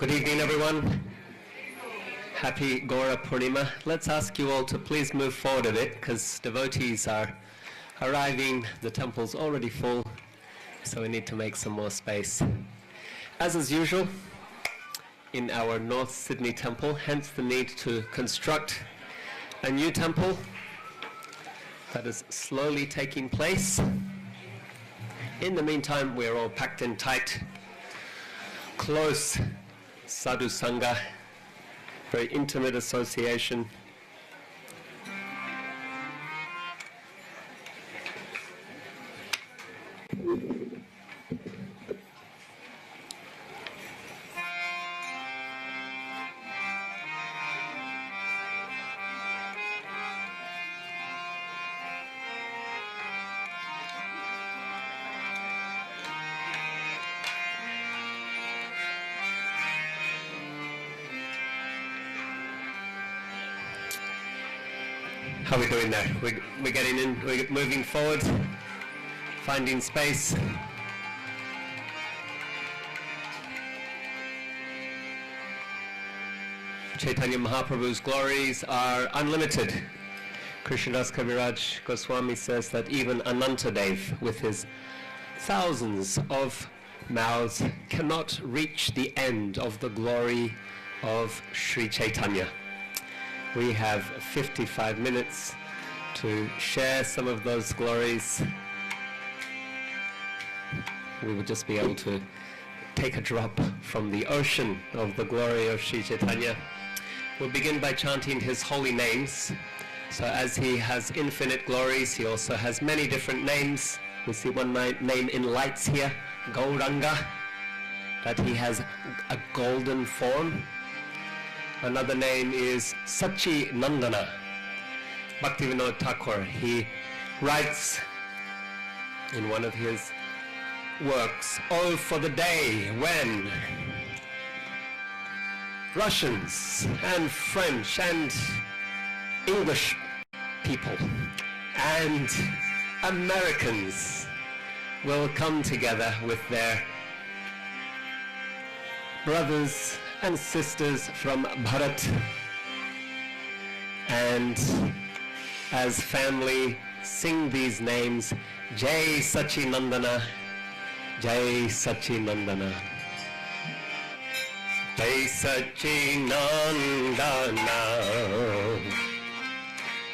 Good evening, everyone. Happy Gaur Pornima. Let's ask you all to please move forward a bit because devotees are arriving. The temple's already full, so we need to make some more space. As is usual in our North Sydney temple, hence the need to construct a new temple that is slowly taking place. In the meantime, we're all packed in tight, close sadhu sangha, very intimate association. How are we doing there? We're getting in, we're moving forward, finding space. Chaitanya Mahaprabhu's glories are unlimited. Krishnadas Kaviraj Goswami says that even Anantadev, with his thousands of mouths, cannot reach the end of the glory of Sri Chaitanya. We have 55 minutes to share some of those glories. We will just be able to take a drop from the ocean of the glory of Sri Chaitanya. We'll begin by chanting his holy names. So as he has infinite glories, he also has many different names. We see one name in lights here, Gauranga, that he has a golden form. Another name is Sachi Nandana. Bhaktivinoda Thakur, he writes in one of his works, "Oh, for the day when Russians and French and English people and Americans will come together with their brothers and sisters from Bharat, and as family sing these names, Jai Sachinandana, Jai Sachinandana, Jai Sachinandana,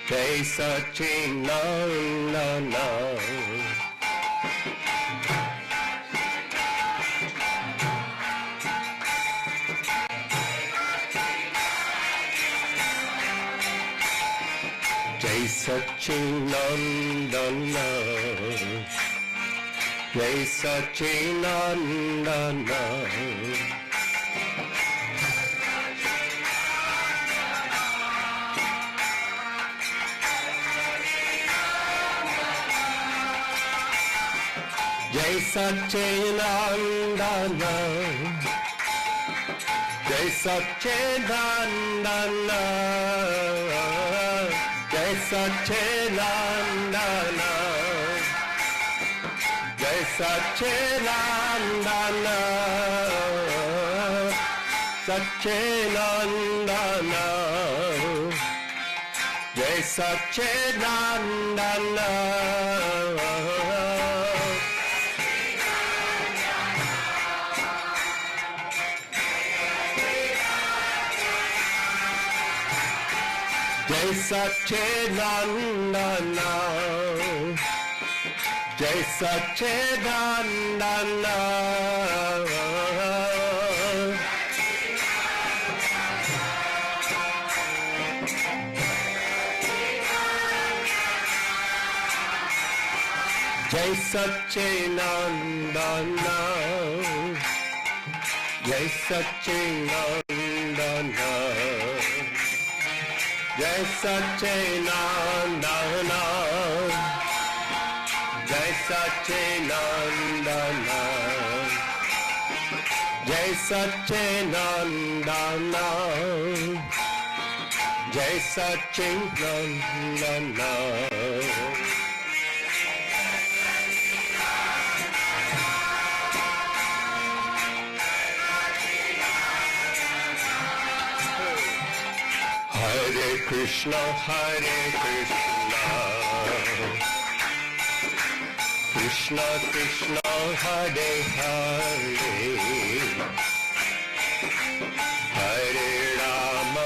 Jai Sachinandana. Jai Sachinandana, Jai Sachinandana, Jai Sachinandana, Jai Sachinandana, Jai Sachinandana, Jai Sachinandana, Sachinandana, Jai Sachinandana. Jai Sachinandana, Jai Sachinandana, Jai Sachinandana, Jai Sachinandana, Jai Sachinandana, Jai Sachinandana, Jai Sachinandana, Jai Sachinandana. Krishna, Krishna Krishna, Hare Hare, Hare Rama,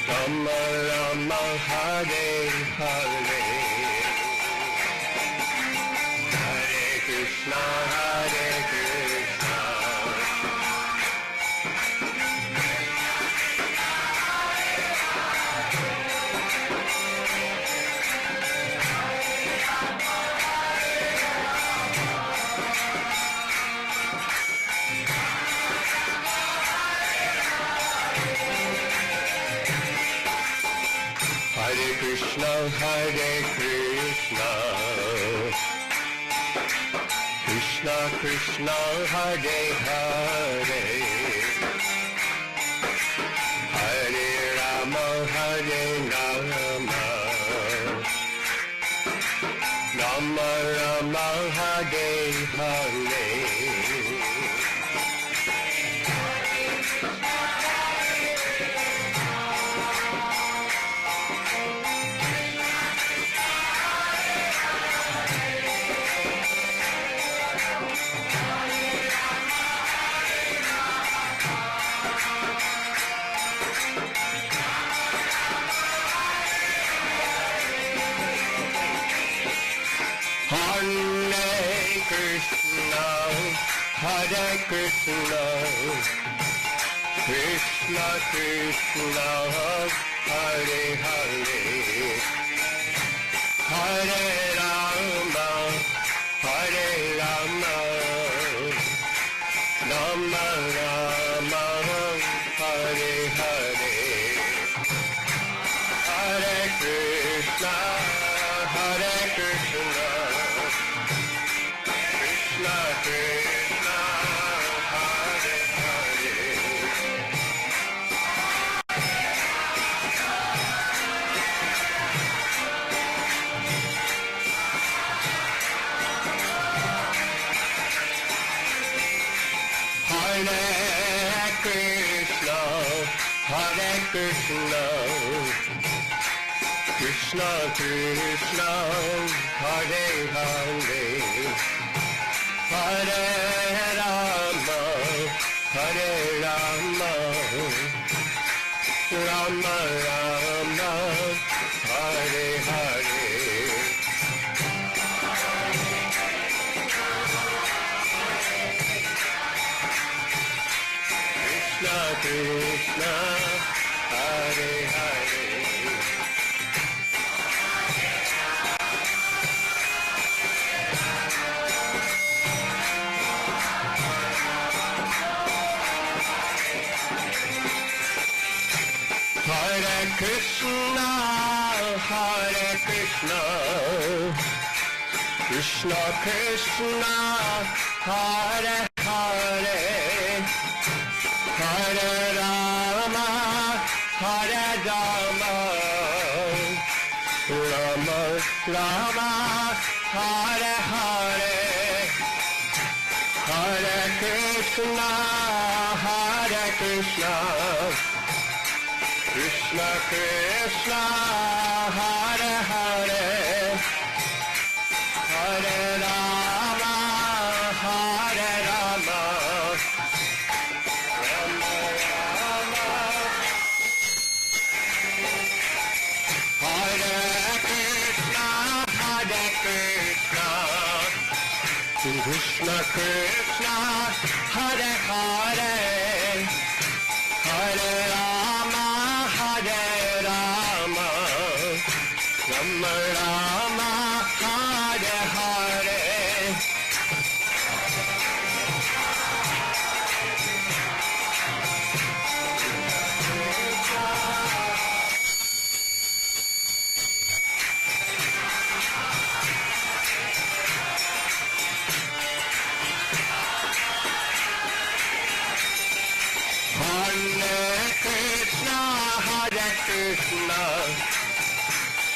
Rama Rama, Hare Hare, Hare Krishna, Hare Krishna, Hare Krishna, Hare Krishna, Krishna Krishna, Hare Hare, Hare Rama, Rama Rama, Hare Hare. Hare Krishna, Krishna Krishna, Hare Hare, Hare Rama, Rama Rama, Hare Hare, Hare Krishna, Krishna Krishna, Hare Hare. Hare Krishna, Krishna Krishna, Hare Hare, Hare Rama, Rama Rama, Hare Hare. Krishna Krishna, Hare Hare. Hare Krishna, Krishna Krishna, Hare Hare, Hare Rama, Rama Rama, Hare Hare, Hare Krishna, Krishna Krishna, Hare Hare, Hare Rama, Rama Rama, Hare Krishna, Krishna Krishna, Hare Hare, Hare Rama, Rama Rama, Hare Hare.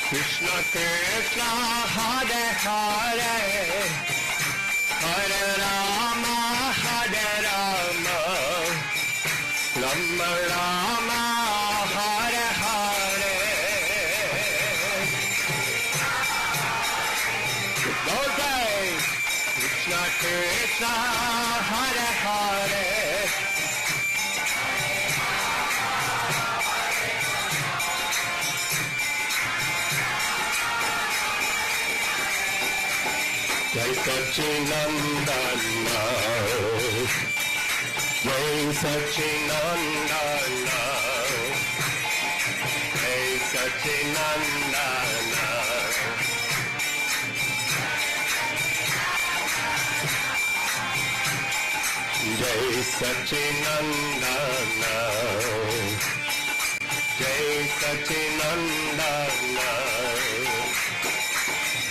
Krishna Krishna, Hare Hare, Hare Rama, Rama Hare Hare Jai Krishna Krishna Hare Hare Jai Sachinandana Jai Sachinandana Jai Sachinandana Jai Sachinandana Jai Sachinandana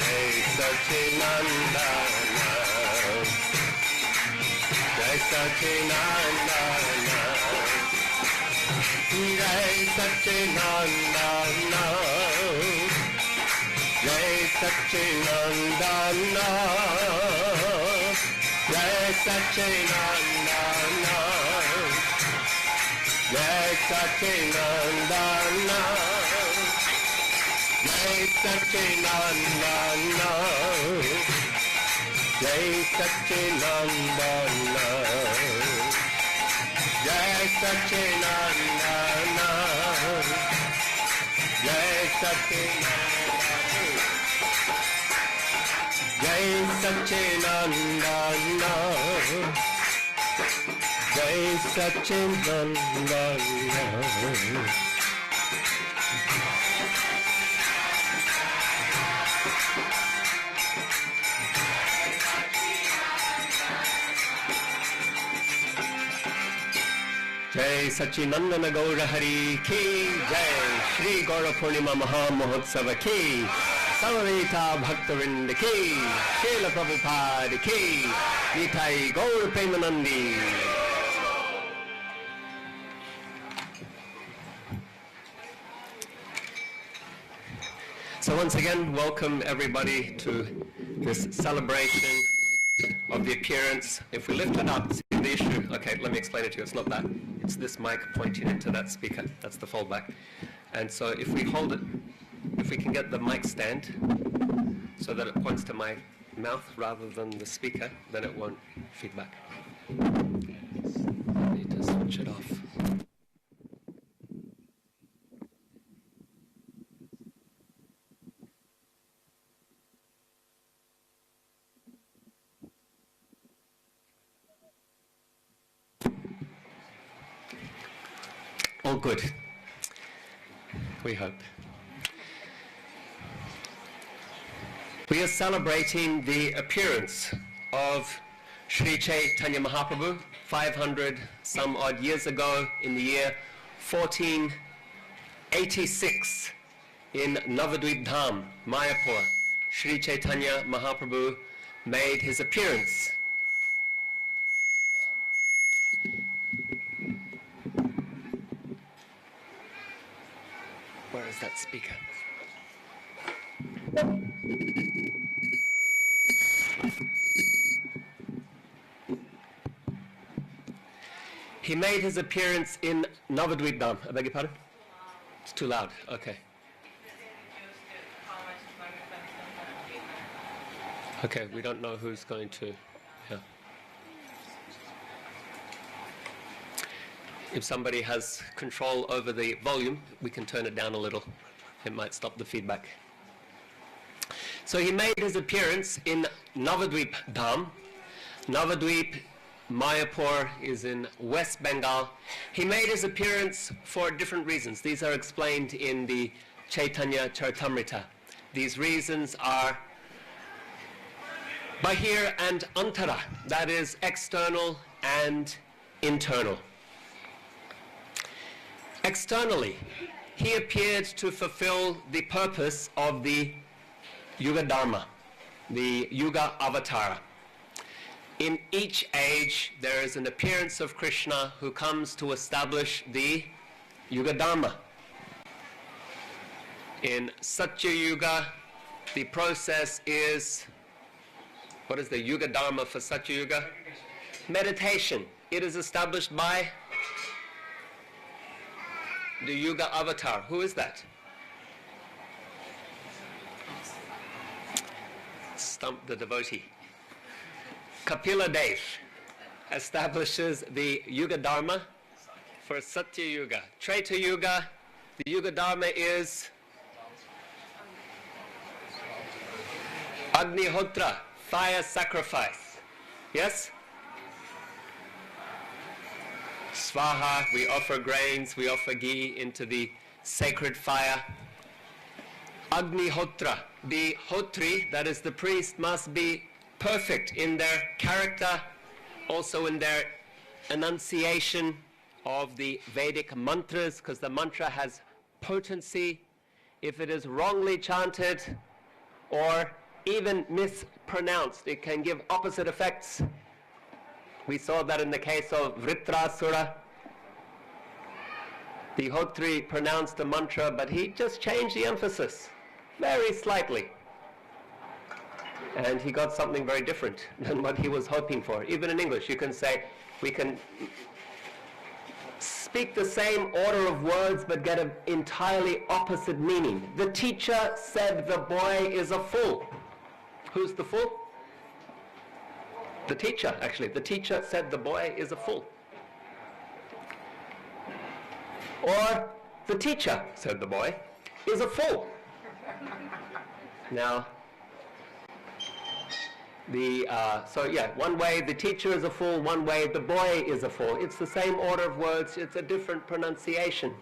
Jai Sachinandana Jai Sachinandana Jai Sachinandana Jai Sachinandana Jai Sachinandana Jai Sachinandana Jai Sachinandana Jai Sachinandana Jai Sachinandana Jai Sachinandana Jai Sachinandana Jai Sachinandana Jai Sachinandana Gaura Hari Ki Jai Shri Gaur Pornima Maha Mahotsava Ki Samaveta Bhaktavinda Ki Srila Prabhupada Ki Nitai Gaur Premanandi. So once again, welcome everybody to this celebration of the appearance. If we lift it up, see the issue. Okay, let me explain it to you. It's not that. It's this mic pointing into that speaker. That's the foldback. And so if we hold it, if we can get the mic stand so that it points to my mouth rather than the speaker, then it won't feedback. I need to switch it off. All good, we hope. We are celebrating the appearance of Sri Chaitanya Mahaprabhu 500 some odd years ago in the year 1486 in Navadvip Dham, Mayapur. Sri Chaitanya Mahaprabhu made his appearance. Where is that speaker? He made his appearance in Navadvip Dham. I beg your pardon? It's too loud. Okay. Okay, we don't know who's going to... Yeah. If somebody has control over the volume, we can turn it down a little. It might stop the feedback. So he made his appearance in Navadvip Dham. Navadvip, Mayapur is in West Bengal. He made his appearance for different reasons. These are explained in the Chaitanya Charitamrita. These reasons are Bahir and Antara, that is external and internal. Externally, he appeared to fulfill the purpose of the Yuga Dharma, the Yuga Avatara. In each age, there is an appearance of Krishna who comes to establish the Yuga Dharma. In Satya Yuga, the process is, what is the Yuga Dharma for Satya Yuga? Meditation. It is established by the Yuga avatar. Who is that? Stump the devotee. Kapila Dev establishes the Yuga Dharma for Satya Yuga. Treta Yuga, the Yuga Dharma is Agnihotra, fire sacrifice. Yes? Swaha, we offer grains, we offer ghee into the sacred fire. Agnihotra, the Hotri, that is the priest, must be perfect in their character, also in their enunciation of the Vedic mantras, because the mantra has potency. If it is wrongly chanted or even mispronounced, it can give opposite effects. We saw that in the case of Vritrasura. The Hotri pronounced the mantra, but he just changed the emphasis very slightly. And he got something very different than what he was hoping for. Even in English, you can say, we can speak the same order of words but get an entirely opposite meaning. The teacher said the boy is a fool. Who's the fool? The teacher, actually. The teacher said the boy is a fool. Or the teacher said the boy is a fool. Now, one way the teacher is a fool, one way the boy is a fool. It's the same order of words, it's a different pronunciation.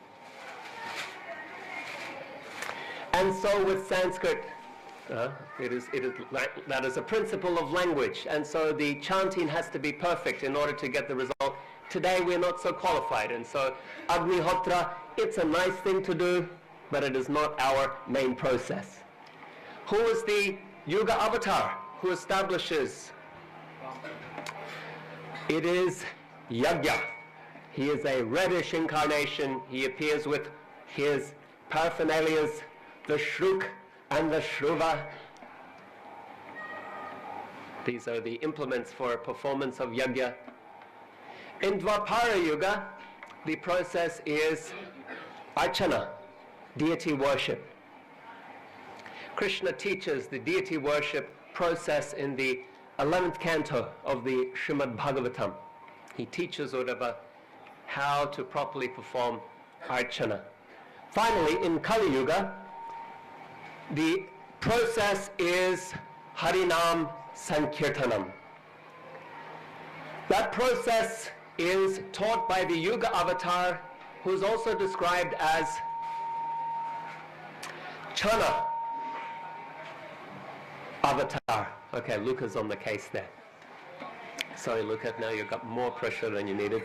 And so with Sanskrit, that is a principle of language, and so the chanting has to be perfect in order to get the result. Today we're not so qualified, and so Agnihotra, it's a nice thing to do, but it is not our main process. Who is the Yuga avatar who establishes? It is Yajna. He is a reddish incarnation. He appears with his paraphernalias, the Shruk and the Shruva. These are the implements for performance of Yajna. In Dwapara Yuga, the process is Archana, deity worship. Krishna teaches the deity worship process in the 11th canto of the Srimad Bhagavatam. He teaches Uddhava how to properly perform Archana. Finally, in Kali Yuga, the process is Harinam Sankirtanam. That process is taught by the Yuga avatar, who is also described as Chana avatar. Okay, Luca's on the case there. Sorry, Luca, now you've got more pressure than you needed.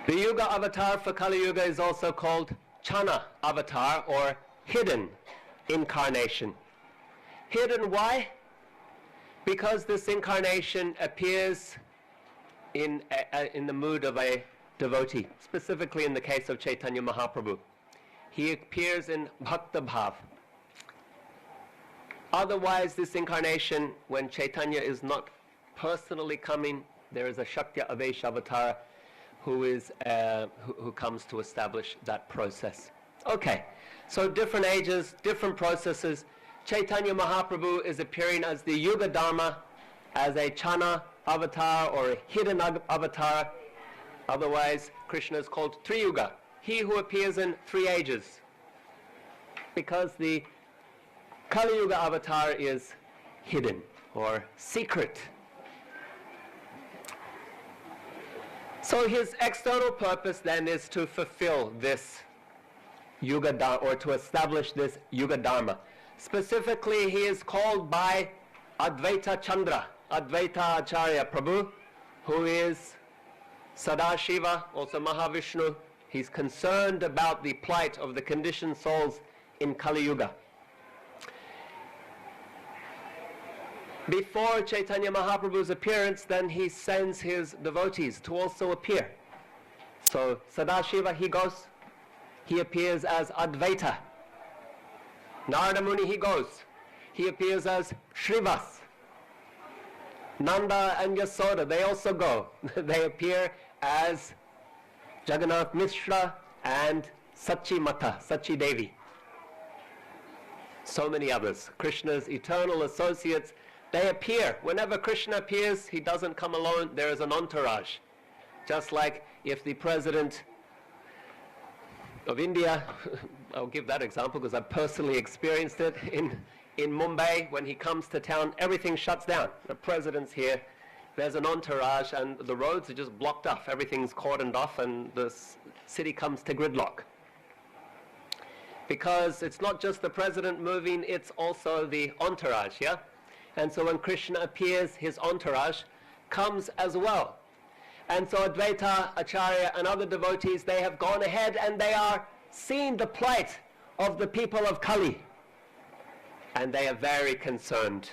The Yuga avatar for Kali Yuga is also called Chana avatar, or hidden incarnation. Hidden, why? Because this incarnation appears in the mood of a devotee, specifically in the case of Chaitanya Mahaprabhu. He appears in Bhakta Bhav. Otherwise, this incarnation, when Chaitanya is not personally coming, there is a Shakya Avesh avatar who comes to establish that process. Okay, so different ages, different processes. Chaitanya Mahaprabhu is appearing as the Yuga Dharma, as a Chana avatar or a hidden avatar. Otherwise, Krishna is called Triyuga, he who appears in 3 ages. Because the Kali Yuga avatar is hidden or secret. So his external purpose then is to fulfill this Yuga Dharma, or to establish this Yuga Dharma. Specifically, he is called by Advaita Chandra, Advaita Acharya Prabhu, who is Sadashiva, also Mahavishnu. He's concerned about the plight of the conditioned souls in Kali Yuga. Before Chaitanya Mahaprabhu's appearance, then he sends his devotees to also appear. So Sadashiva, he appears as Advaita. Narada Muni, he appears as Shrivas. Nanda and Yasoda, they also go. They appear as Jagannath Mishra and Sachi Mata, Sachi Devi. So many others. Krishna's eternal associates, they appear. Whenever Krishna appears, he doesn't come alone, there is an entourage. Just like if the president of India, I'll give that example because I've personally experienced it, in Mumbai, when he comes to town, everything shuts down. The president's here, there's an entourage, and the roads are just blocked off. Everything's cordoned off, and the city comes to gridlock. Because it's not just the president moving, it's also the entourage, yeah? And so when Krishna appears, his entourage comes as well. And so Advaita, Acharya, and other devotees, they have gone ahead and they are seeing the plight of the people of Kali. And they are very concerned.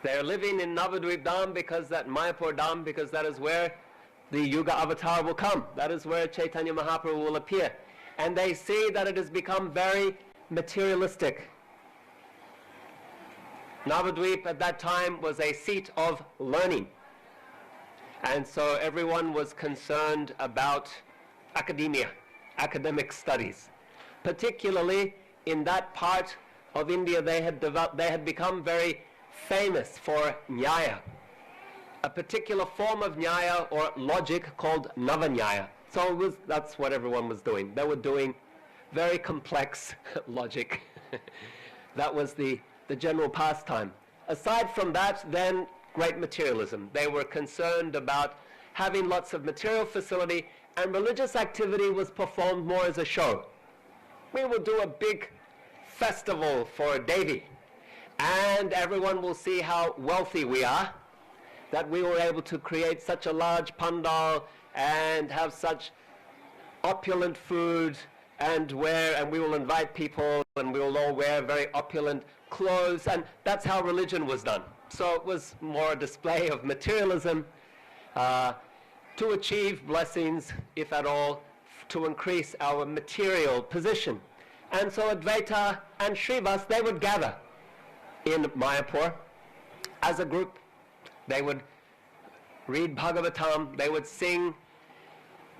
They are living in Navadvip Dham because that Mayapur Dham, because that is where the Yuga avatar will come. That is where Chaitanya Mahaprabhu will appear. And they see that it has become very materialistic. Navadvip at that time was a seat of learning. And so everyone was concerned about academia, academic studies. Particularly in that part of India, they had become very famous for Nyaya, a particular form of Nyaya or logic called Navanyaya. So that's what everyone was doing. They were doing very complex logic. That was the general pastime. Aside from that, then, great materialism. They were concerned about having lots of material facility, and religious activity was performed more as a show. We will do a big festival for Devi, and everyone will see how wealthy we are, that we were able to create such a large pandal and have such opulent food, and we will invite people, and we will all wear very opulent clothes, and that's how religion was done. So it was more a display of materialism to achieve blessings, if at all, to increase our material position. And so Advaita and Srivas, they would gather in Mayapur as a group. They would read Bhagavatam, they would sing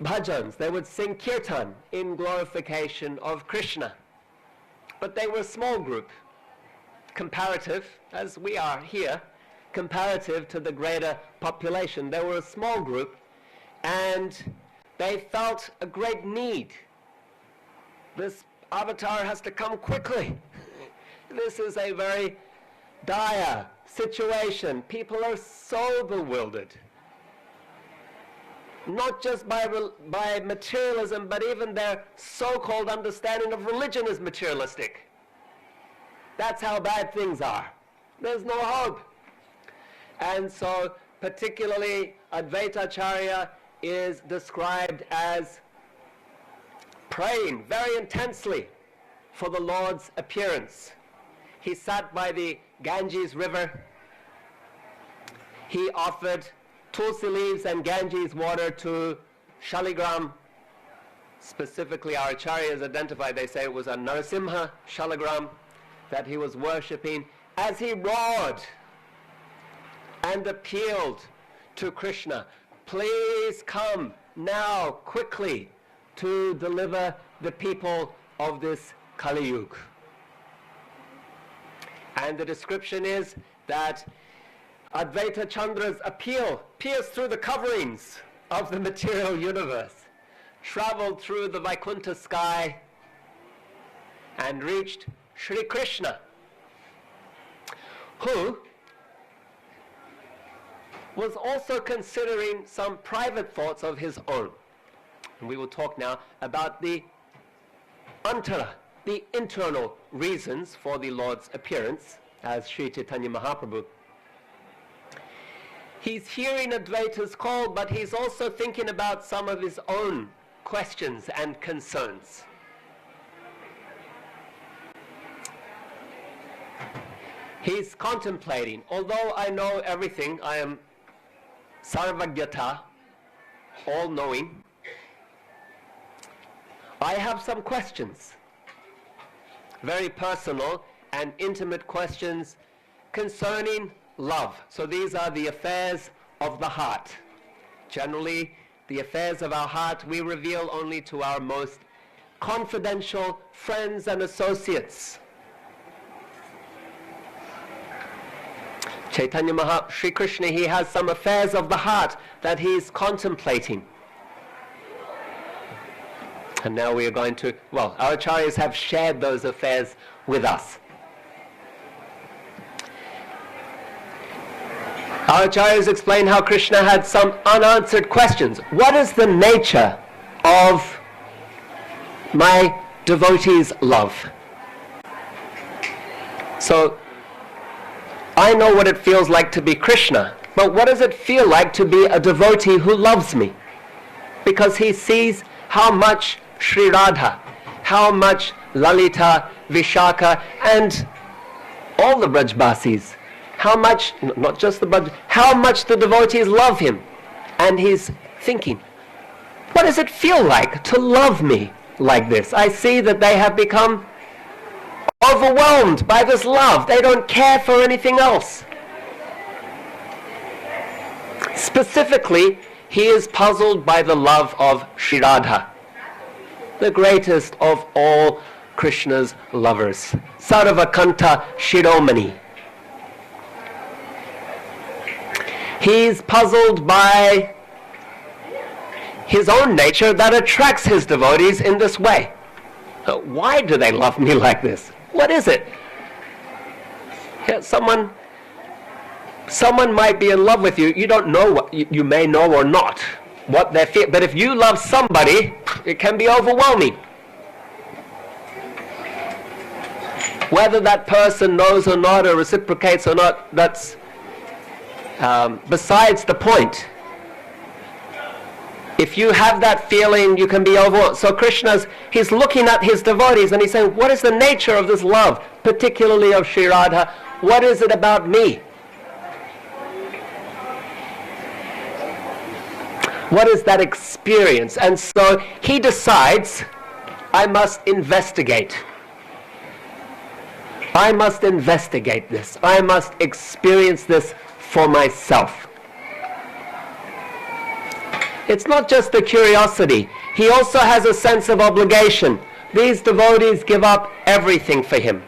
bhajans, they would sing kirtan in glorification of Krishna. But they were a small group, comparative, as we are here, comparative to the greater population. They were a small group, and they felt a great need. This avatar has to come quickly. This is a very dire situation. People are so bewildered. Not just by materialism, but even their so-called understanding of religion is materialistic. That's how bad things are. There's no hope. And so, particularly, Advaita Acharya is described as praying very intensely for the Lord's appearance. He sat by the Ganges river. He offered tulsi leaves and Ganges water to Shaligram. Specifically, our Acharyas identified, they say it was a Narasimha Shaligram that he was worshipping, as he roared and appealed to Krishna, please come now quickly to deliver the people of this Kali Yuga. And the description is that Advaita Chandra's appeal pierced through the coverings of the material universe, traveled through the Vaikuntha sky, and reached Sri Krishna, who was also considering some private thoughts of his own. And we will talk now about the antara, the internal reasons for the Lord's appearance as Sri Chaitanya Mahaprabhu. He's hearing Advaita's call, but he's also thinking about some of his own questions and concerns. He's contemplating, although I know everything, I am sarvagyata, all-knowing, I have some questions, very personal and intimate questions concerning love. So these are the affairs of the heart. Generally, the affairs of our heart we reveal only to our most confidential friends and associates. Chaitanya Mahaprabhu, Sri Krishna, he has some affairs of the heart that he's contemplating. And now we are going to, well, our acharyas have shared those affairs with us. Our acharyas explain how Krishna had some unanswered questions. What is the nature of my devotee's love? So, I know what it feels like to be Krishna, but what does it feel like to be a devotee who loves me? Because he sees how much Sri Radha, how much Lalita, Vishaka, and all the Brajbasis, how much, not just the Braj, how much the devotees love him. And he's thinking, what does it feel like to love me like this? I see that they have become overwhelmed by this love. They don't care for anything else. Specifically, he is puzzled by the love of Sri Radha, the greatest of all Krishna's lovers. Sarvakanta Shiromani. He's puzzled by his own nature that attracts his devotees in this way. Why do they love me like this? What is it? Yeah, someone might be in love with you. You don't know what you may know or not what they feel. But if you love somebody, it can be overwhelming. Whether that person knows or not, or reciprocates or not, that's besides the point. If you have that feeling, you can be overwhelmed. So he's looking at his devotees and he's saying, what is the nature of this love, particularly of Sri Radha? What is it about me? What is that experience? And so he decides, I must investigate. I must investigate this. I must experience this for myself. It's not just a curiosity. He also has a sense of obligation. These devotees give up everything for him.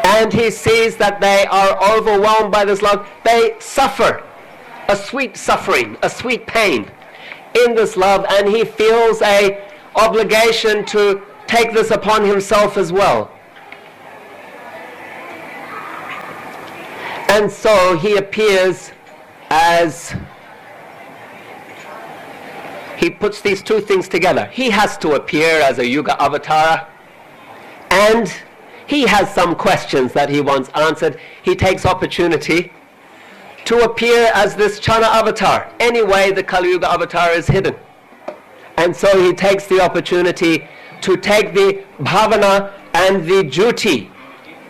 And he sees that they are overwhelmed by this love. They suffer a sweet suffering, a sweet pain in this love, and he feels an obligation to take this upon himself as well. And so he appears as, he puts these two things together. He has to appear as a Yuga avatar, and he has some questions that he wants answered. He takes opportunity to appear as this Chana avatar. Anyway, the Kali Yuga avatar is hidden. And so he takes the opportunity to take the bhavana and the duty,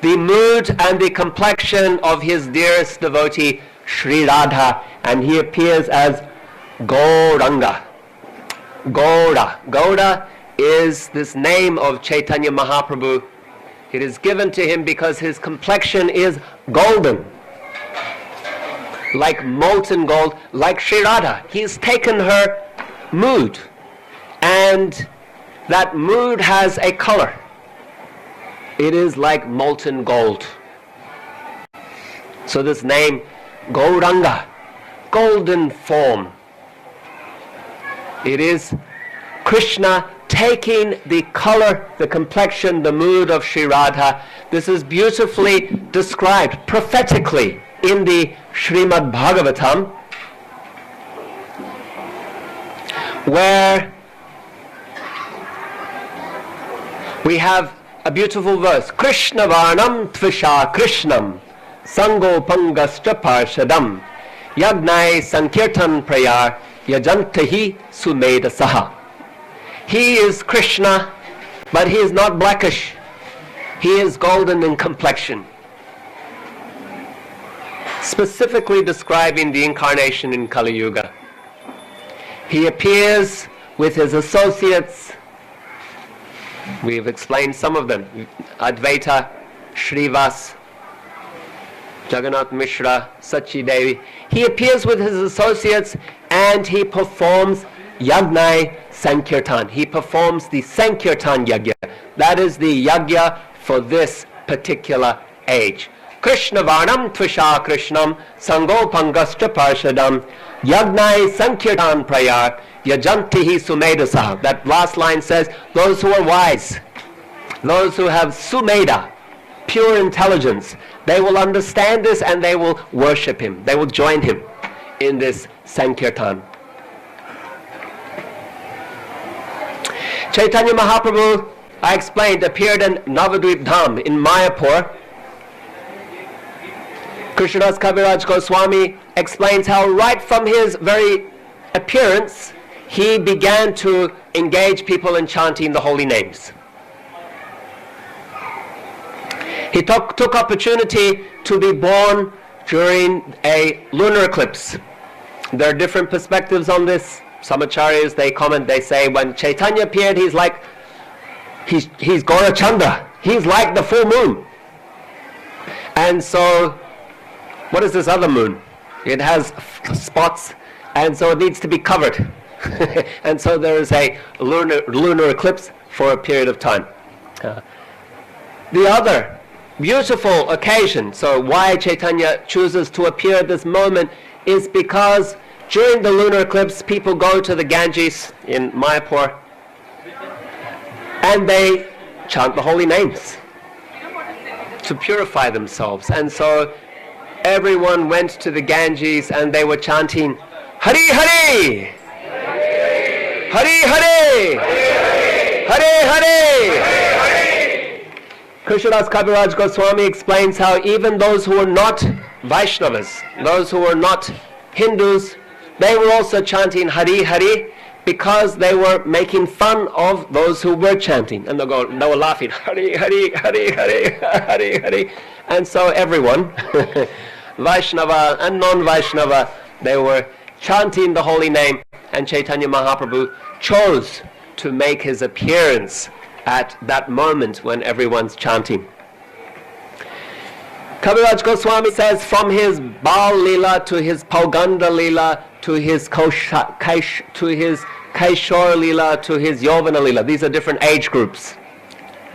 the mood and the complexion of his dearest devotee, Sri Radha, and he appears as Gauranga. Gaura. Gaura is this name of Chaitanya Mahaprabhu. It is given to him because his complexion is golden, like molten gold, like Sri Radha. He's taken her mood, and that mood has a color. It is like molten gold. So this name, Gauranga, golden form. It is Krishna taking the color, the complexion, the mood of Sri Radha. This is beautifully described prophetically in the Srimad Bhagavatam, where we have a beautiful verse. Krishna Varnam Tvisha Krishnam Sangopangascha Parshadam Yagnai Sankirtan Prayar Yajantahi Sumeda Saha. He is Krishna, but he is not blackish. He is golden in complexion. Specifically describing the incarnation in Kali Yuga. He appears with his associates. We've explained some of them. Advaita, Shrivas, Jagannath Mishra, Sachi Devi. He appears with his associates and he performs Yagnai Sankirtan. He performs the Sankirtan Yagya. That is the Yagya for this particular age. Krishna Varnam Tvisha Krishnam Sango Pangastra Parshadam Yagnai Sankirtan Prayar Yajantihi Sumedasa. That last line says, those who are wise, those who have Sumeda, pure intelligence, they will understand this and they will worship him. They will join him in this Sankirtan. Chaitanya Mahaprabhu, I explained, appeared in Navadvip Dham in Mayapur. Krishnadas Kaviraj Goswami explains how right from his very appearance, he began to engage people in chanting the holy names. He took opportunity to be born during a lunar eclipse. There are different perspectives on this. Some acharyas, they comment, they say when Chaitanya appeared, he's Gaura Chandra. He's like the full moon. And so, what is this other moon? It has spots, and so it needs to be covered. And so there is a lunar eclipse for a period of time. The other beautiful occasion, so why Chaitanya chooses to appear at this moment, is because during the lunar eclipse, people go to the Ganges in Mayapur and they chant the holy names to purify themselves. And so everyone went to the Ganges and they were chanting Hari Hari, Hari Hari, Hare Hare. Krishnadas Kaviraj Goswami explains how even those who were not Vaishnavas, those who were not Hindus, they were also chanting Hari Hari because they were making fun of those who were chanting. And they were laughing, Hari Hari, Hari Hari, Hari Hari. And so everyone, Vaishnava and non-Vaishnava, they were chanting the holy name, and Chaitanya Mahaprabhu chose to make his appearance at that moment when everyone's chanting. Kaviraj Goswami says from his Bal Lila to his Pauganda Lila to his Kaishor Lila to his Yovana Lila. These are different age groups.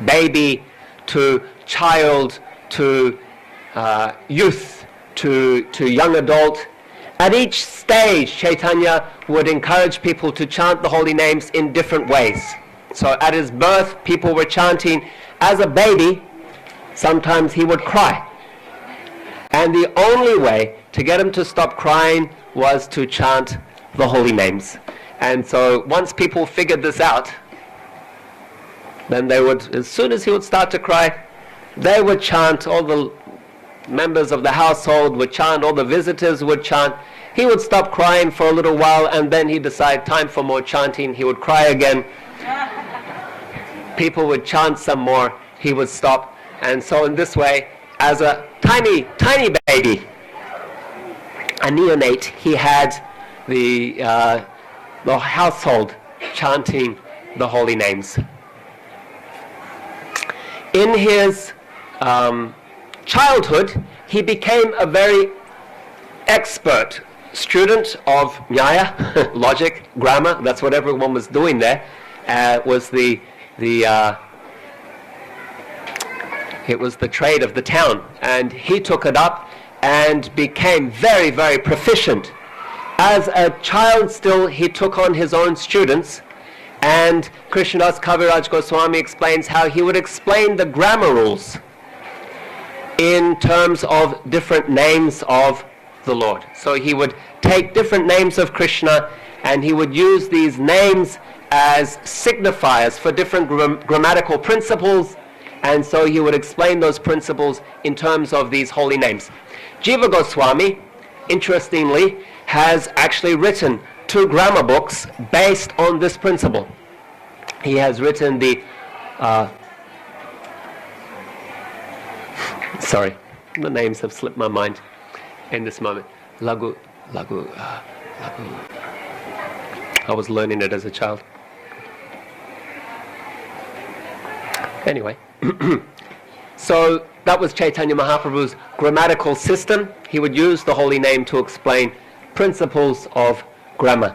Baby to child to youth to young adult. At each stage, Chaitanya would encourage people to chant the holy names in different ways. So at his birth, people were chanting. As a baby, sometimes he would cry. And the only way to get him to stop crying was to chant the holy names. And so once people figured this out, then they would, as soon as he would start to cry, they would chant, all the members of the household would chant, all the visitors would chant. He would stop crying for a little while, and then he'd decide time for more chanting. He would cry again. People would chant some more. He would stop. And so in this way, as a tiny baby, a neonate, he had the household chanting the holy names. In his childhood, he became a very expert student of Nyaya, logic, grammar. That's what everyone was doing there. It was the trade of the town, and he took it up and became very, very proficient. As a child still, he took on his own students, and Krishnadas Kaviraj Goswami explains how he would explain the grammar rules in terms of different names of the Lord. So he would take different names of Krishna and he would use these names as signifiers for different grammatical principles, and so he would explain those principles in terms of these holy names. Jiva Goswami, interestingly, has actually written 2 grammar books based on this principle. He has written the sorry, the names have slipped my mind in this moment. Lagu. I was learning it as a child. So that was Chaitanya Mahaprabhu's grammatical system. He would use the holy name to explain principles of grammar.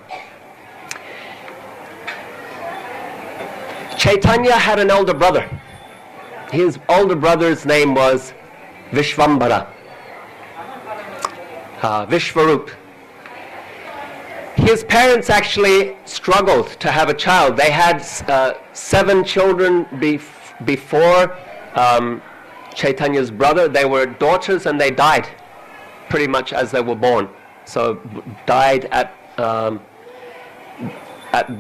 Chaitanya had an elder brother. His older brother's name was Vishvambara, Vishvarup. His parents actually struggled to have a child. They had 7 children before Chaitanya's brother. They were daughters and they died pretty much as they were born. So died at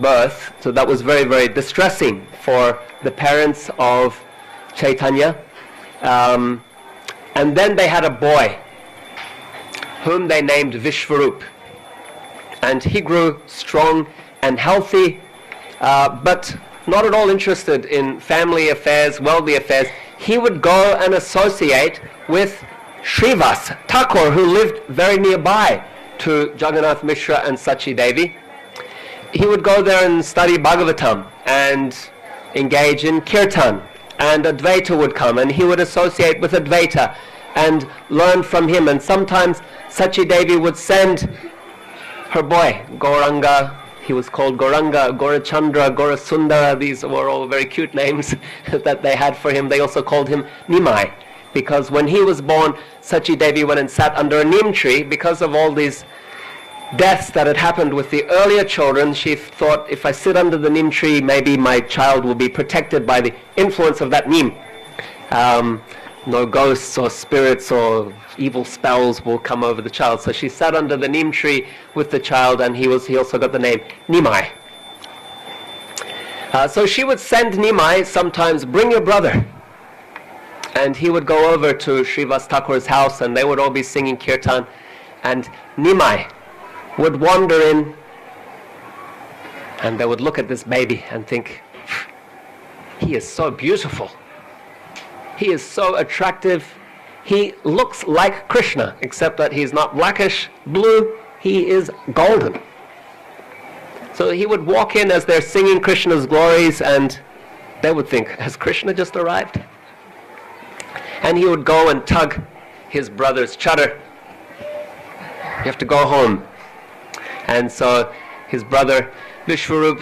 birth. So that was very, very distressing for the parents of Chaitanya. And then they had a boy whom they named Vishvarup. And he grew strong and healthy, but not at all interested in family affairs, worldly affairs. He would go and associate with Srivas Thakur, who lived very nearby to Jagannath Mishra and Sachi Devi. He would go there and study Bhagavatam and engage in kirtan, and Advaita would come and he would associate with Advaita and learn from him. And sometimes Sachi Devi would send her boy, Gauranga. He was called Gauranga, Gaurachandra, Gaurasundara. These were all very cute names that they had for him. They also called him Nimai, because when he was born, Sachi Devi went and sat under a neem tree. Because of all these deaths that had happened with the earlier children, she thought, if I sit under the neem tree, maybe my child will be protected by the influence of that neem. No ghosts or spirits or evil spells will come over the child. So she sat under the neem tree with the child, and he also got the name Nimai. So she would send Nimai sometimes, bring your brother. And he would go over to Srivas Thakur's house, and they would all be singing kirtan. And Nimai would wander in, and they would look at this baby and think, he is so beautiful. He is so attractive. He looks like Krishna, except that he's not blackish, blue, he is golden. So he would walk in as they're singing Krishna's glories, and they would think, has Krishna just arrived? And he would go and tug his brother's chadar. You have to go home. And so his brother Vishvarup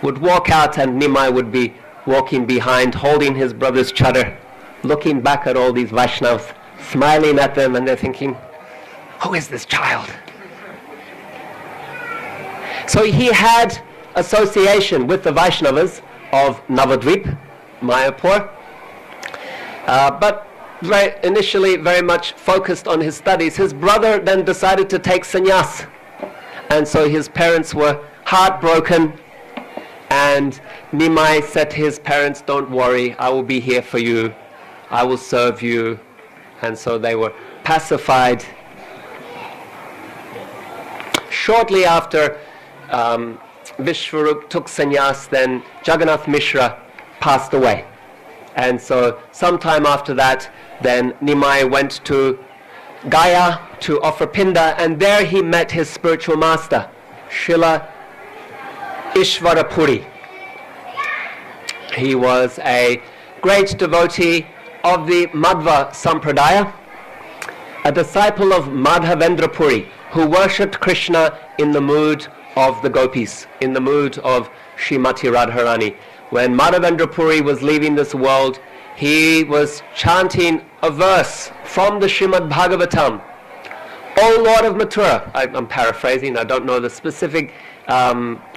would walk out, and Nimai would be walking behind, holding his brother's chadar, looking back at all these Vaishnavas, smiling at them, and they're thinking, who is this child? So he had association with the Vaishnavas of Navadvip, Mayapur, but initially very much focused on his studies. His brother then decided to take sannyas, and so his parents were heartbroken, and Nimai said to his parents, don't worry, I will be here for you, I will serve you. And so they were pacified. Shortly after Vishvarup took sannyas, then Jagannath Mishra passed away. And so sometime after that, then Nimai went to Gaya to offer Pinda, and there he met his spiritual master, Srila Ishvarapuri. He was a great devotee of the Madhva Sampradaya, a disciple of Madhavendra Puri, who worshipped Krishna in the mood of the gopis, in the mood of Srimati Radharani. When Madhavendra Puri was leaving this world, he was chanting a verse from the Srimad Bhagavatam. O Lord of Mathura, I'm paraphrasing, I don't know the specific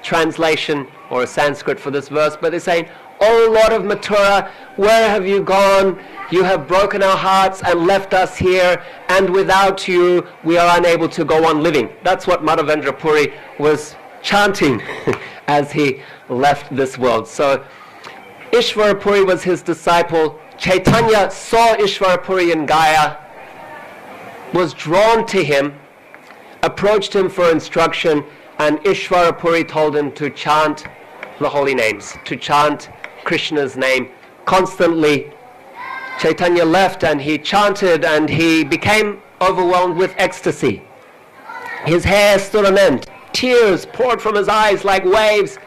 translation or Sanskrit for this verse, but they're saying, O Lord of Mathura, where have you gone? You have broken our hearts and left us here, and without you we are unable to go on living. That's what Madhavendra Puri was chanting as he left this world. So Ishvara Puri was his disciple. Chaitanya saw Ishvara Puri in Gaya, was drawn to him, approached him for instruction, and Ishvara Puri told him to chant the holy names, to chant Krishna's name constantly. Chaitanya left and he chanted, and he became overwhelmed with ecstasy. His hair stood on end, tears poured from his eyes like waves.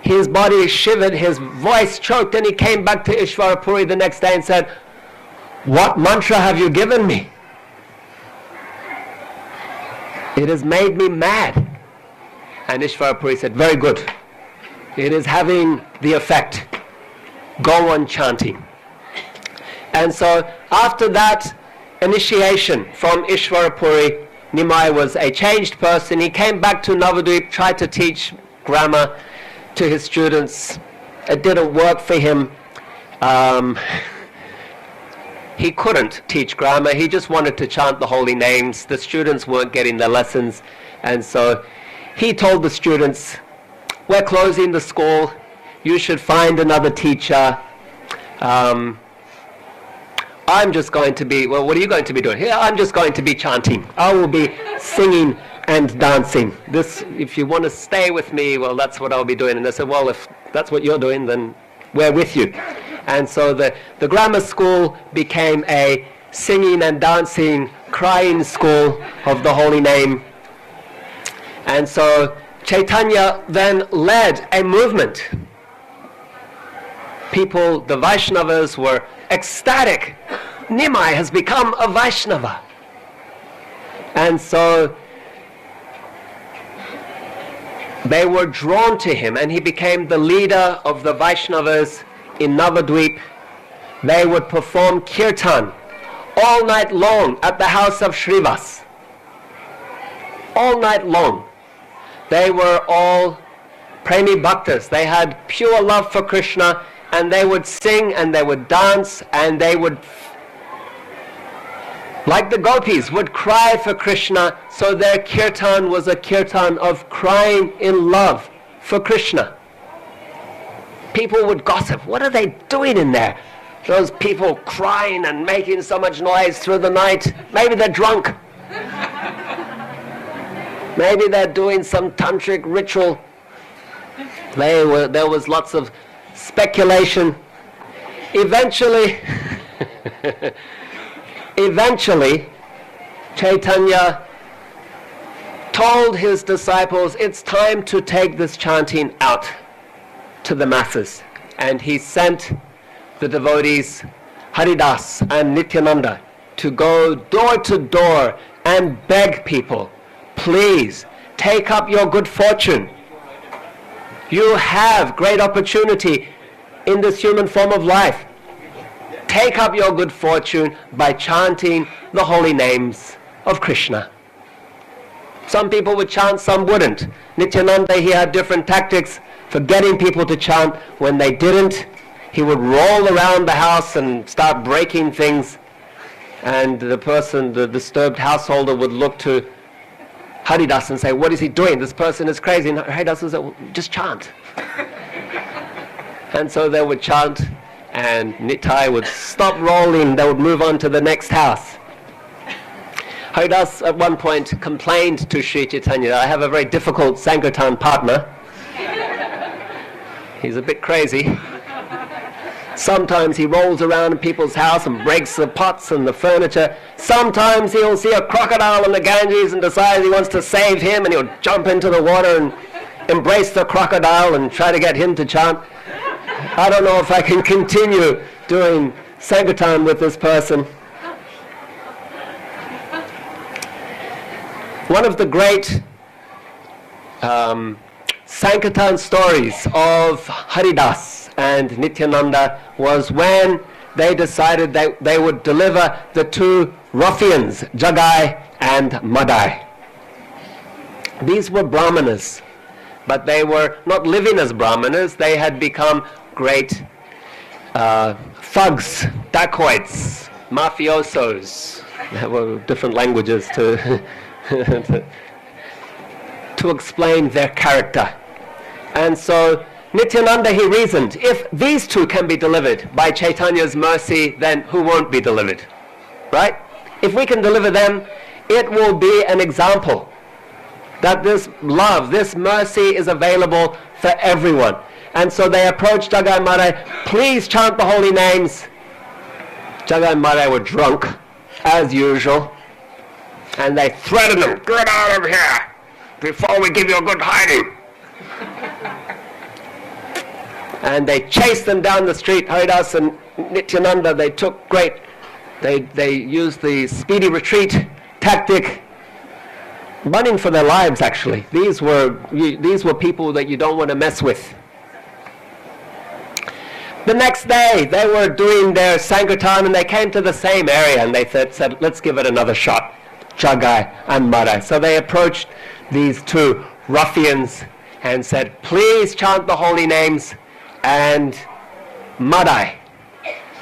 his body shivered, his voice choked, and he came back to Ishwarapuri the next day and said, "What mantra have you given me? It has made me mad." And Ishwarapuri said, "Very good. It is having the effect. Go on chanting." And so after that initiation from Ishwarapuri, Nimai was a changed person. He came back to Navadvip, tried to teach grammar to his students. It didn't work for him. He couldn't teach grammar. He just wanted to chant the holy names. The students weren't getting their lessons. And so he told the students, "We're closing the school. You should find another teacher. I'm just going to be," "Well, what are you going to be doing?" "Here, I'm just going to be chanting. I will be singing and dancing. This, if you want to stay with me, well, that's what I'll be doing." And they said, "Well, if that's what you're doing, then we're with you." And so the grammar school became a singing and dancing, crying school of the holy name. And so Chaitanya then led a movement. People, the Vaishnavas, were ecstatic. Nimai has become a Vaishnava. And so they were drawn to him, and he became the leader of the Vaishnavas in Navadvip. They would perform kirtan all night long at the house of Srivas. All night long. They were all premi bhaktas. They had pure love for Krishna, and they would sing and they would dance, and they would, like the gopis, would cry for Krishna. So their kirtan was a kirtan of crying in love for Krishna. People would gossip, "What are they doing in there? Those people crying and making so much noise through the night. Maybe they're drunk. Maybe they're doing some tantric ritual." There was lots of speculation. Eventually, Chaitanya told his disciples, "It's time to take this chanting out to the masses." And he sent the devotees Haridas and Nityananda to go door to door and beg people, "Please take up your good fortune. You have great opportunity in this human form of life. Take up your good fortune by chanting the holy names of Krishna." Some people would chant, some wouldn't. Nityananda, he had different tactics for getting people to chant. When they didn't, he would roll around the house and start breaking things. And the person, the disturbed householder, would look to Haridas and say, "What is he doing? This person is crazy." And Haridas would say, "Well, just chant." And so they would chant, and Nitai would stop rolling. They would move on to the next house. Haridas at one point complained to Sri Chaitanya, "I have a very difficult Sankirtan partner. He's a bit crazy. Sometimes he rolls around in people's house and breaks the pots and the furniture. Sometimes he'll see a crocodile in the Ganges and decide he wants to save him, and he'll jump into the water and embrace the crocodile and try to get him to chant. I don't know if I can continue doing Sankirtan with this person." One of the great Sankirtan stories of Haridas and Nityananda was when they decided that they would deliver the two ruffians, Jagai and Madai. These were Brahmanas, but they were not living as Brahmanas. They had become great thugs, dacoits, mafiosos. There were different languages to to explain their character. And so Nityananda, he reasoned, if these two can be delivered by Chaitanya's mercy, then who won't be delivered? Right? If we can deliver them, it will be an example that this love, this mercy is available for everyone. And so they approached Jagai and Madai, "Please chant the holy names." Jagai and Madai were drunk, as usual, and they threatened them, "Get out of here before we give you a good hiding." And they chased them down the street. Haridas and Nityananda, they used the speedy retreat tactic, running for their lives actually. These were people that you don't want to mess with. The next day they were doing their Sankirtan and they came to the same area and they said, let's give it another shot, Jagai and Madai. So they approached these two ruffians and said, please chant the holy names. And Madai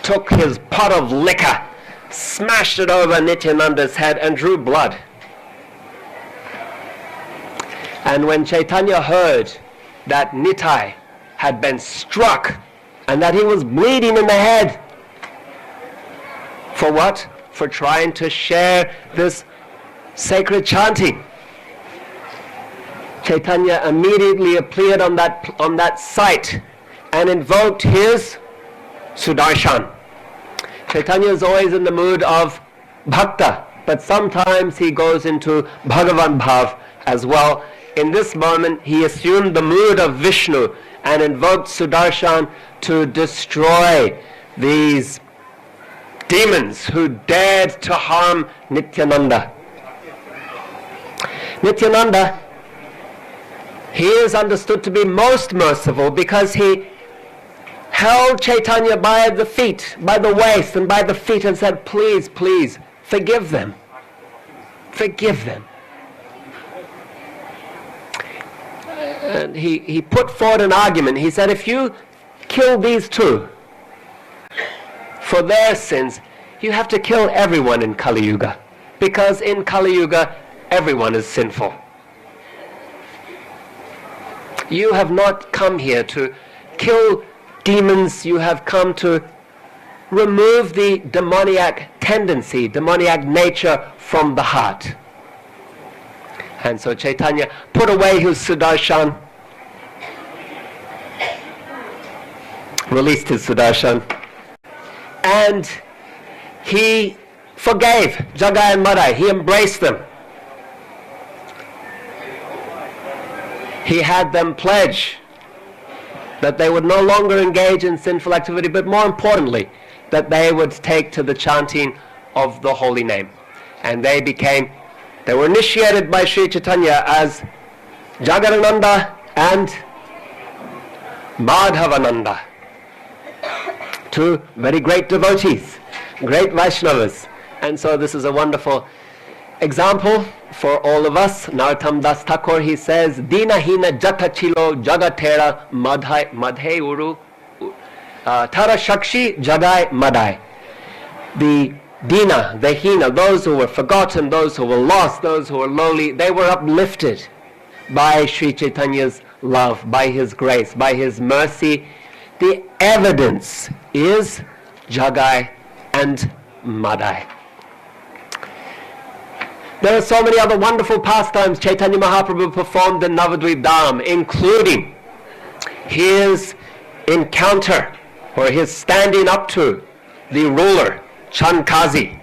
took his pot of liquor, smashed it over Nityananda's head and drew blood. And when Chaitanya heard that Nitai had been struck and that he was bleeding in the head, for what? For trying to share this sacred chanting, Chaitanya immediately appeared on that site and invoked his Sudarshan. Chaitanya is always in the mood of bhakta, but sometimes he goes into Bhagavan Bhav as well. In this moment, he assumed the mood of Vishnu and invoked Sudarshan to destroy these demons who dared to harm Nityananda. Nityananda, he is understood to be most merciful because he held Chaitanya by the feet, by the waist and by the feet and said, please, please, forgive them. Forgive them. And he put forward an argument. He said, if you kill these two for their sins, you have to kill everyone in Kali Yuga. Because in Kali Yuga, everyone is sinful. You have not come here to kill demons, you have come to remove the demoniac tendency, demoniac nature from the heart. And so Chaitanya put away his Sudarshan, released his Sudarshan, and he forgave Jagai and Madai. He embraced them. He had them pledge that they would no longer engage in sinful activity, but more importantly, that they would take to the chanting of the holy name. And they were initiated by Sri Chaitanya as Jagarananda and Madhavananda, two very great devotees, great Vaishnavas. And so this is a wonderful example for all of us. Narottam Das Thakur, he says, Dina hina jata chilo jagatera madhe uru tara shakshi jagai madai. The Dina, the hina, those who were forgotten, those who were lost, those who were lowly, they were uplifted by Sri Chaitanya's love, by his grace, by his mercy. The evidence is Jagai and Madai. There are so many other wonderful pastimes Chaitanya Mahaprabhu performed in Navadvip Dham, including his encounter or his standing up to the ruler, Chand Kazi,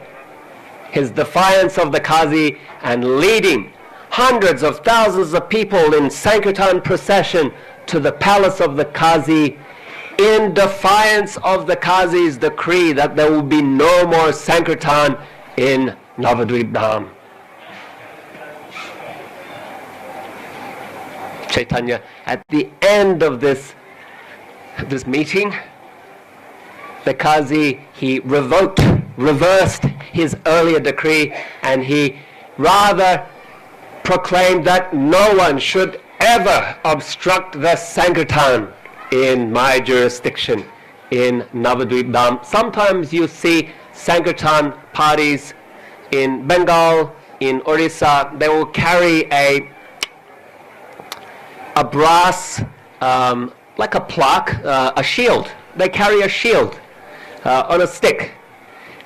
his defiance of the Kazi and leading hundreds of thousands of people in Sankirtan procession to the palace of the Kazi in defiance of the Kazi's decree that there will be no more Sankirtan in Navadvip Dham. Chaitanya, at the end of this meeting, the Kazi, he reversed his earlier decree, and he rather proclaimed that no one should ever obstruct the Sankirtan in my jurisdiction in Navadvip Dham. Sometimes you see Sankirtan parties in Bengal, in Orissa, they will carry a brass, like a plaque, a shield. They carry a shield on a stick,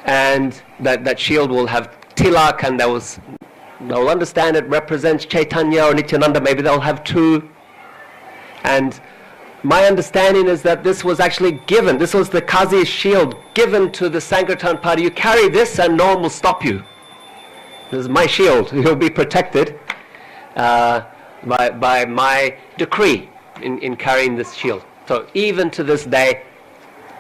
and that shield will have tilak, and they'll understand it represents Chaitanya or Nityananda. Maybe they'll have two. And my understanding is that this was actually given. This was the Kazi's shield given to the Sankirtan party. You carry this, and no one will stop you. This is my shield. You'll be protected by my decree in carrying this shield. So even to this day,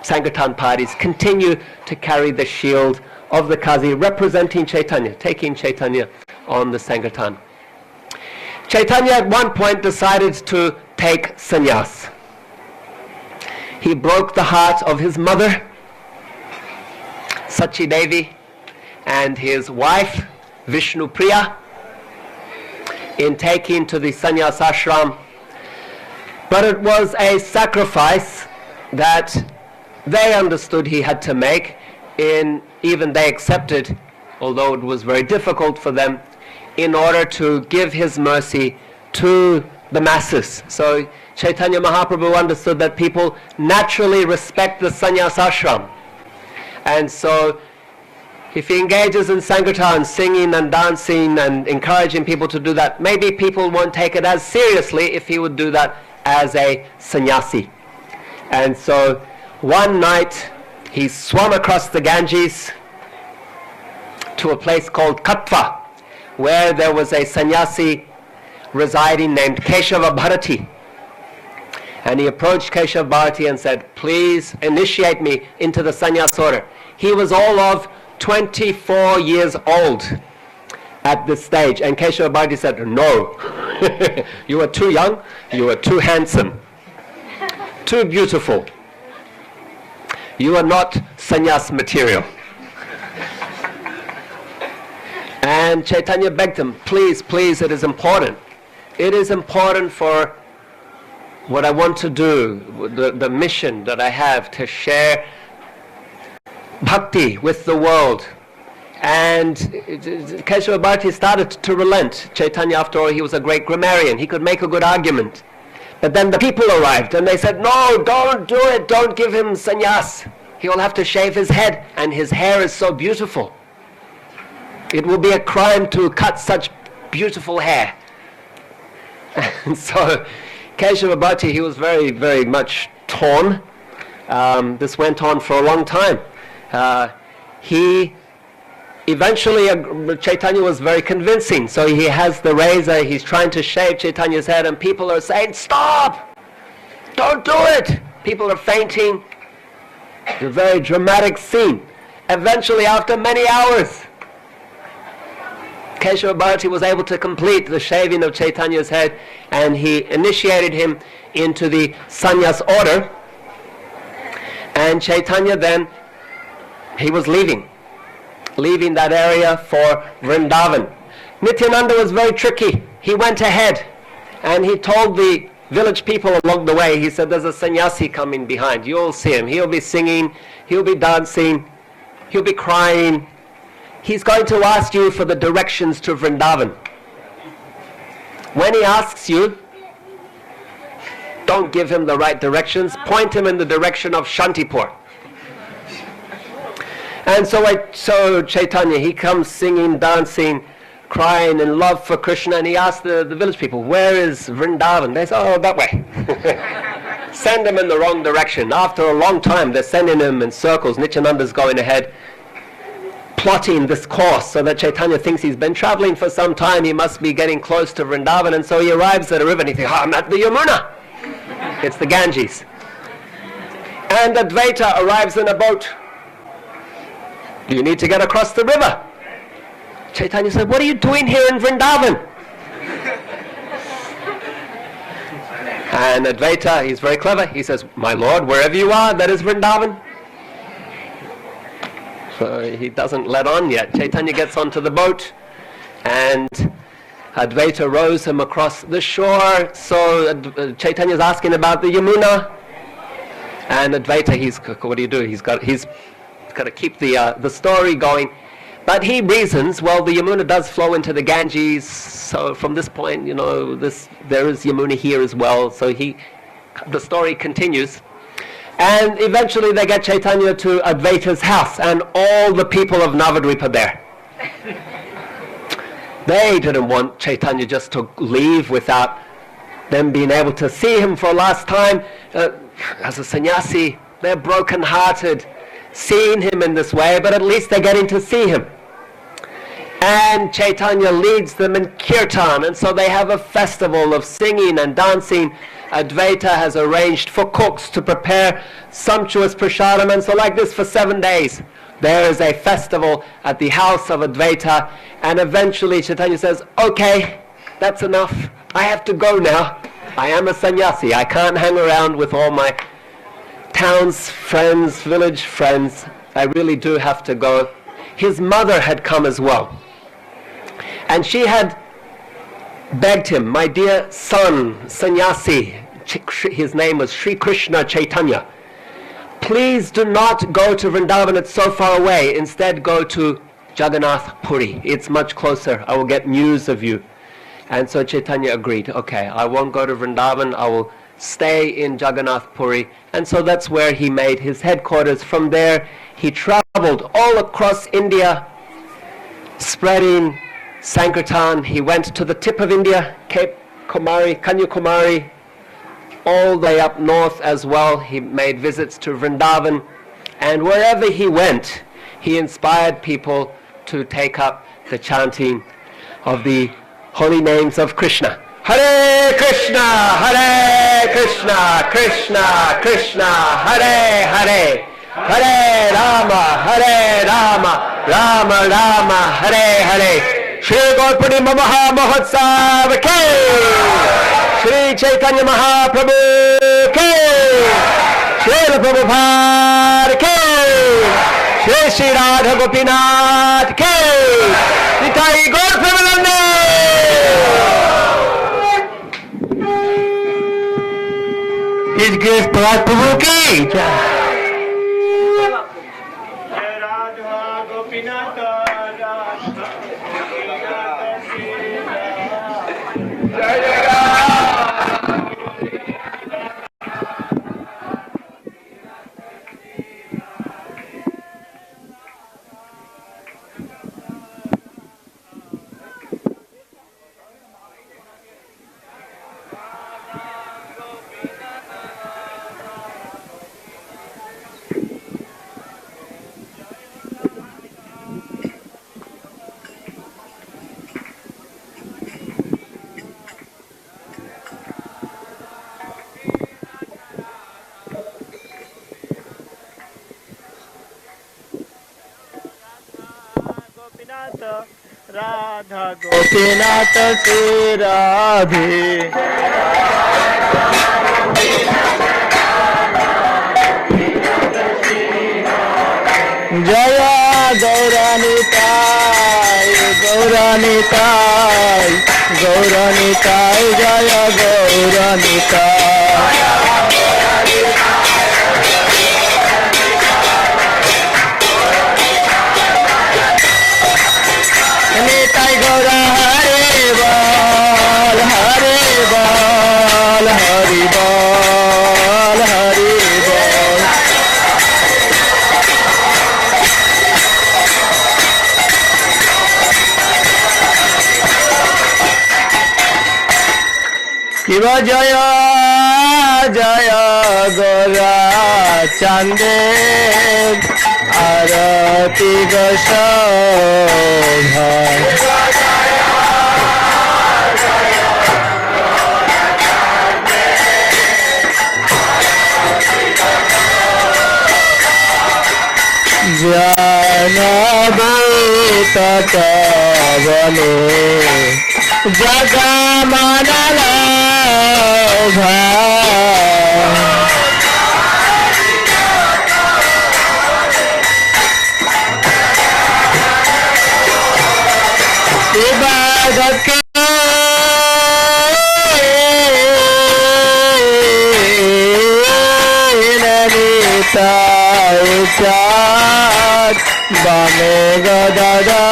Sankirtan parties continue to carry the shield of the Kazi representing Chaitanya, taking Chaitanya on the Sankirtan. Chaitanya at one point decided to take sannyas. He broke the heart of his mother, Sachi Devi, and his wife, Vishnu Priya, in taking to the sannyas ashram. But it was a sacrifice that they understood he had to make, even they accepted, although it was very difficult for them, in order to give his mercy to the masses. So Chaitanya Mahaprabhu understood that people naturally respect the sannyas ashram. And so if he engages in Sankirtan, singing and dancing and encouraging people to do that, maybe people won't take it as seriously if he would do that as a sannyasi. And so one night he swam across the Ganges to a place called Katva, where there was a sannyasi residing named Keshava Bharati. And he approached Keshava Bharati and said, please initiate me into the sannyas order. He was all of 24 years old at this stage, and Keshava Bharati said, no, you are too young, you are too handsome, too beautiful. You are not sannyas material. And Chaitanya begged him, please, please, it is important. It is important for what I want to do, the mission that I have to share bhakti with the world. And Keshava Bharati started to relent. Chaitanya, after all, he was a great grammarian. He could make a good argument. But then the people arrived and they said, no, don't do it, don't give him sannyas. He will have to shave his head, and his hair is so beautiful. It will be a crime to cut such beautiful hair. And so Keshava Bharati, he was very, very much torn. This went on for a long time. He eventually, Chaitanya was very convincing. So he has the razor, he's trying to shave Chaitanya's head, and people are saying, stop! Don't do it! People are fainting. It's a very dramatic scene. Eventually, after many hours, Keshava Bharati was able to complete the shaving of Chaitanya's head, and he initiated him into the sannyas order. And Chaitanya then, he was leaving that area for Vrindavan. Nityananda was very tricky. He went ahead and he told the village people along the way, he said, there's a sannyasi coming behind. You'll see him. He'll be singing, he'll be dancing, he'll be crying. He's going to ask you for the directions to Vrindavan. When he asks you, don't give him the right directions, point him in the direction of Shantipur. And so Chaitanya, he comes singing, dancing, crying in love for Krishna, and he asks the village people, where is Vrindavan? They say, oh, that way. Send him in the wrong direction. After a long time, they're sending him in circles. Nityananda's going ahead, plotting this course so that Chaitanya thinks he's been traveling for some time. He must be getting close to Vrindavan, and so he arrives at a river and he thinks, I'm at the Yamuna. It's the Ganges. And Advaita arrives in a boat. You need to get across the river. Chaitanya said, what are you doing here in Vrindavan? And Advaita, he's very clever. He says, my lord, wherever you are, that is Vrindavan. So he doesn't let on yet. Chaitanya gets onto the boat, and Advaita rows him across the shore. So Chaitanya's asking about the Yamuna, and Advaita, what do you do? He's got to keep the story going. But he reasons, well, the Yamuna does flow into the Ganges, so from this point, there is Yamuna here as well. So the story continues. And eventually they get Chaitanya to Advaita's house, and all the people of Navadvip are there. They didn't want Chaitanya just to leave without them being able to see him for a last time. As a sannyasi, they're broken-hearted, seeing him in this way, but at least they're getting to see him. And Chaitanya leads them in kirtan, and so they have a festival of singing and dancing. Advaita has arranged for cooks to prepare sumptuous prasadam, and so like this for 7 days there is a festival at the house of Advaita, and eventually Chaitanya says, okay, that's enough, I have to go now. I am a sannyasi, I can't hang around with all my town's friends, village friends, I really do have to go. His mother had come as well, and she had begged him, my dear son, sannyasi, his name was Sri Krishna Chaitanya, please do not go to Vrindavan, it's so far away, instead go to Jagannath Puri, it's much closer, I will get news of you. And so Chaitanya agreed, okay, I won't go to Vrindavan, I will stay in Jagannath Puri. And so that's where he made his headquarters. From there he traveled all across India spreading Sankirtan. He went to the tip of India, Cape Kumari, Kanyakumari, all the way up north as well. He made visits to Vrindavan, and wherever he went, he inspired people to take up the chanting of the holy names of Krishna. Hare Krishna, Hare Krishna, Krishna Krishna, Hare Hare, Hare Rama, Rama Rama, Hare Hare. Shri Gaur Pornima Maha Mahotsav Ke! Shri Chaitanya Mahaprabhu Ke! Shri Prabhupada Ke! Shri Shri Radha Gopinath Ke! Nitai Gaur Premanande! His Grace Prahlad Pr Ki Jai! Radha Gopinath Radha Gopinath Sri Radhe Jaya Gauranitai, Gauranitai, Gauranitai, Jaya Gauranitai. Nitai Gaura Hare Bal, Hare Bal, Hari Bal, Hari Bal. Kiva Jaya Jaya Gaura Chande Arati Goshodha Janabhita Tavane Jagamanala इबादत के ननीता चाँद बामे गदादा